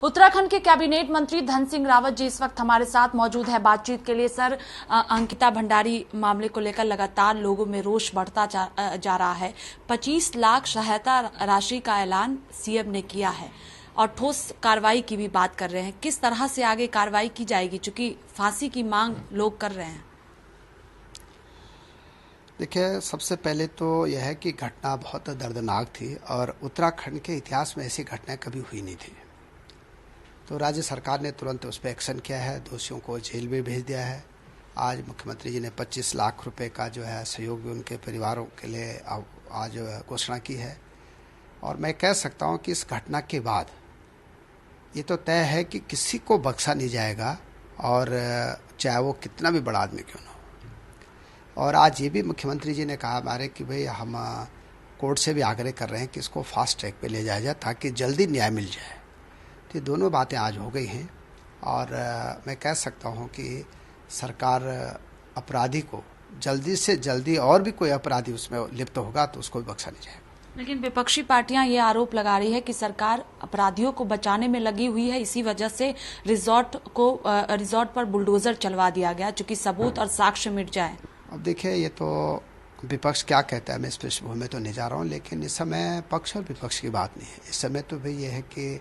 उत्तराखंड के कैबिनेट मंत्री धन सिंह रावत जी इस वक्त हमारे साथ मौजूद है बातचीत के लिए। सर, अंकिता भंडारी मामले को लेकर लगातार लोगों में रोष बढ़ता जा रहा है। 25 लाख सहायता राशि का ऐलान सीएम ने किया है और ठोस कार्रवाई की भी बात कर रहे हैं। किस तरह से आगे कार्रवाई की जाएगी, चूंकि फांसी की मांग लोग कर रहे हैं? देखिए, सबसे पहले तो यह है कि घटना बहुत दर्दनाक थी और उत्तराखंड के इतिहास में ऐसी घटना कभी हुई नहीं थी। तो राज्य सरकार ने तुरंत उस पर एक्शन किया है, दोषियों को जेल में भेज दिया है। आज मुख्यमंत्री जी ने 25 लाख रुपए का जो है सहयोग भी उनके परिवारों के लिए आज घोषणा की है। और मैं कह सकता हूं कि इस घटना के बाद ये तो तय है कि किसी को बख्शा नहीं जाएगा, और चाहे वो कितना भी बड़ा आदमी क्यों ना हो। और आज ये भी मुख्यमंत्री जी ने कहा हमारे कि भाई हम कोर्ट से भी आग्रह कर रहे हैं कि इसको फास्ट ट्रैक पे ले जाया जाए ताकि जल्दी न्याय मिल जाए। तो ये दोनों बातें आज हो गई हैं और मैं कह सकता हूं कि सरकार अपराधी को जल्दी से जल्दी, और भी कोई अपराधी उसमें लिप्त होगा तो उसको भी बख्शा नहीं जाएगा। लेकिन विपक्षी पार्टियां ये आरोप लगा रही है कि सरकार अपराधियों को बचाने में लगी हुई है, इसी वजह से रिजॉर्ट पर बुलडोजर चलवा दिया गया, चूंकि सबूत और साक्ष्य मिट जाए। अब देखिए, ये तो विपक्ष क्या कहता है, मैं इस पृष्ठभूमि में तो नहीं जा रहा हूँ, लेकिन इस समय पक्ष और विपक्ष की बात नहीं है। इस समय तो भाई ये है कि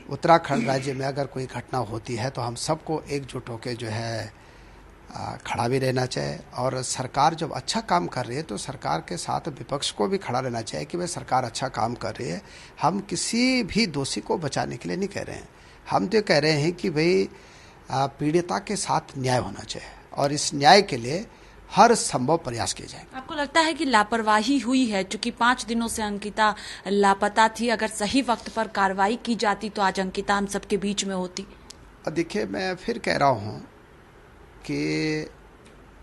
उत्तराखंड राज्य में अगर कोई घटना होती है तो हम सबको एकजुट होकर जो है खड़ा भी रहना चाहिए। और सरकार जब अच्छा काम कर रही है तो सरकार के साथ विपक्ष को भी खड़ा रहना चाहिए कि भाई सरकार अच्छा काम कर रही है। हम किसी भी दोषी को बचाने के लिए नहीं कह रहे हैं, हम तो कह रहे हैं कि भाई पीड़िता के साथ न्याय होना चाहिए और इस न्याय के लिए हर संभव प्रयास किए जाए। आपको लगता है कि लापरवाही हुई है? क्योंकि 5 दिनों से अंकिता लापता थी, अगर सही वक्त पर कार्रवाई की जाती तो आज अंकिता हम सबके बीच में होती। देखिए, मैं फिर कह रहा हूं कि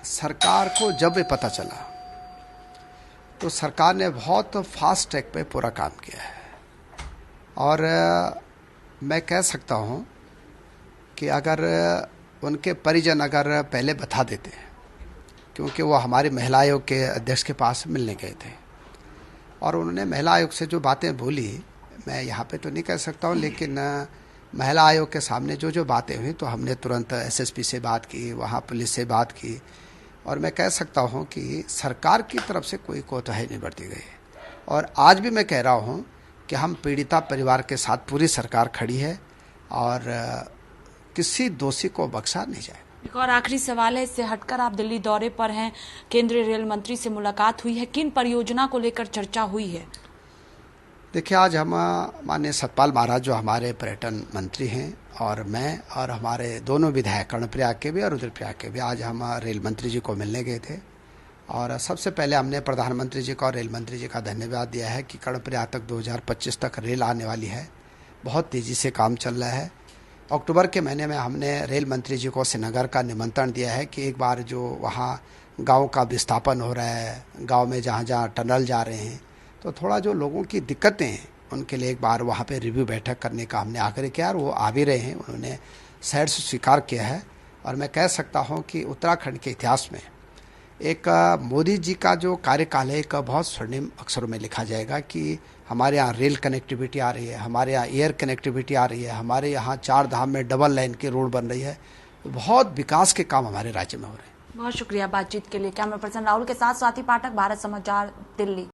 सरकार को जब ये पता चला तो सरकार ने बहुत फास्ट ट्रैक पे पूरा काम किया है। और मैं कह सकता हूं कि अगर उनके परिजन अगर पहले बता देते हैं, क्योंकि वो हमारे महिला आयोग के अध्यक्ष के पास मिलने गए थे और उन्होंने महिला आयोग से जो बातें बोली, मैं यहाँ पे तो नहीं कह सकता हूँ, लेकिन महिला आयोग के सामने जो बातें हुई तो हमने तुरंत एसएसपी से बात की, वहाँ पुलिस से बात की, और मैं कह सकता हूँ कि सरकार की तरफ से कोई कोताही नहीं बरती गई। और आज भी मैं कह रहा हूँ कि हम पीड़िता परिवार के साथ पूरी सरकार खड़ी है और किसी दोषी को बख्शा नहीं जाए। एक और आखिरी सवाल है, इससे हटकर आप दिल्ली दौरे पर हैं, केंद्रीय रेल मंत्री से मुलाकात हुई है, किन परियोजना को लेकर चर्चा हुई है? देखिए, आज हम माननीय सतपाल महाराज जो हमारे पर्यटन मंत्री हैं और मैं और हमारे दोनों विधायक कर्णप्रयाग के भी और रुद्रप्रयाग के भी, आज हम रेल मंत्री जी को मिलने गए थे। और सबसे पहले हमने प्रधानमंत्री जी का और रेल मंत्री जी का धन्यवाद दिया है कि कर्णप्रयाग तक 2025 तक रेल आने वाली है। बहुत तेज़ी से काम चल रहा है। अक्टूबर के महीने में हमने रेल मंत्री जी को श्रीनगर का निमंत्रण दिया है कि एक बार जो वहाँ गांव का विस्थापन हो रहा है, गांव में जहाँ जहाँ टनल जा रहे हैं, तो थोड़ा जो लोगों की दिक्कतें हैं उनके लिए एक बार वहाँ पे रिव्यू बैठक करने का हमने आग्रह किया और वो आ भी रहे हैं। उन्होंने साइड से स्वीकार किया है। और मैं कह सकता हूँ कि उत्तराखंड के इतिहास में एक मोदी जी का जो कार्यकाल है एक बहुत स्वर्णिम अक्षरों में लिखा जाएगा कि हमारे यहाँ रेल कनेक्टिविटी आ रही है, हमारे यहाँ एयर कनेक्टिविटी आ रही है, हमारे यहाँ 4 धाम में डबल लाइन की रोड बन रही है। बहुत विकास के काम हमारे राज्य में हो रहे हैं। बहुत शुक्रिया बातचीत के लिए। कैमरा पर्सन राहुल के साथ स्वाति पाठक, भारत समाचार, दिल्ली।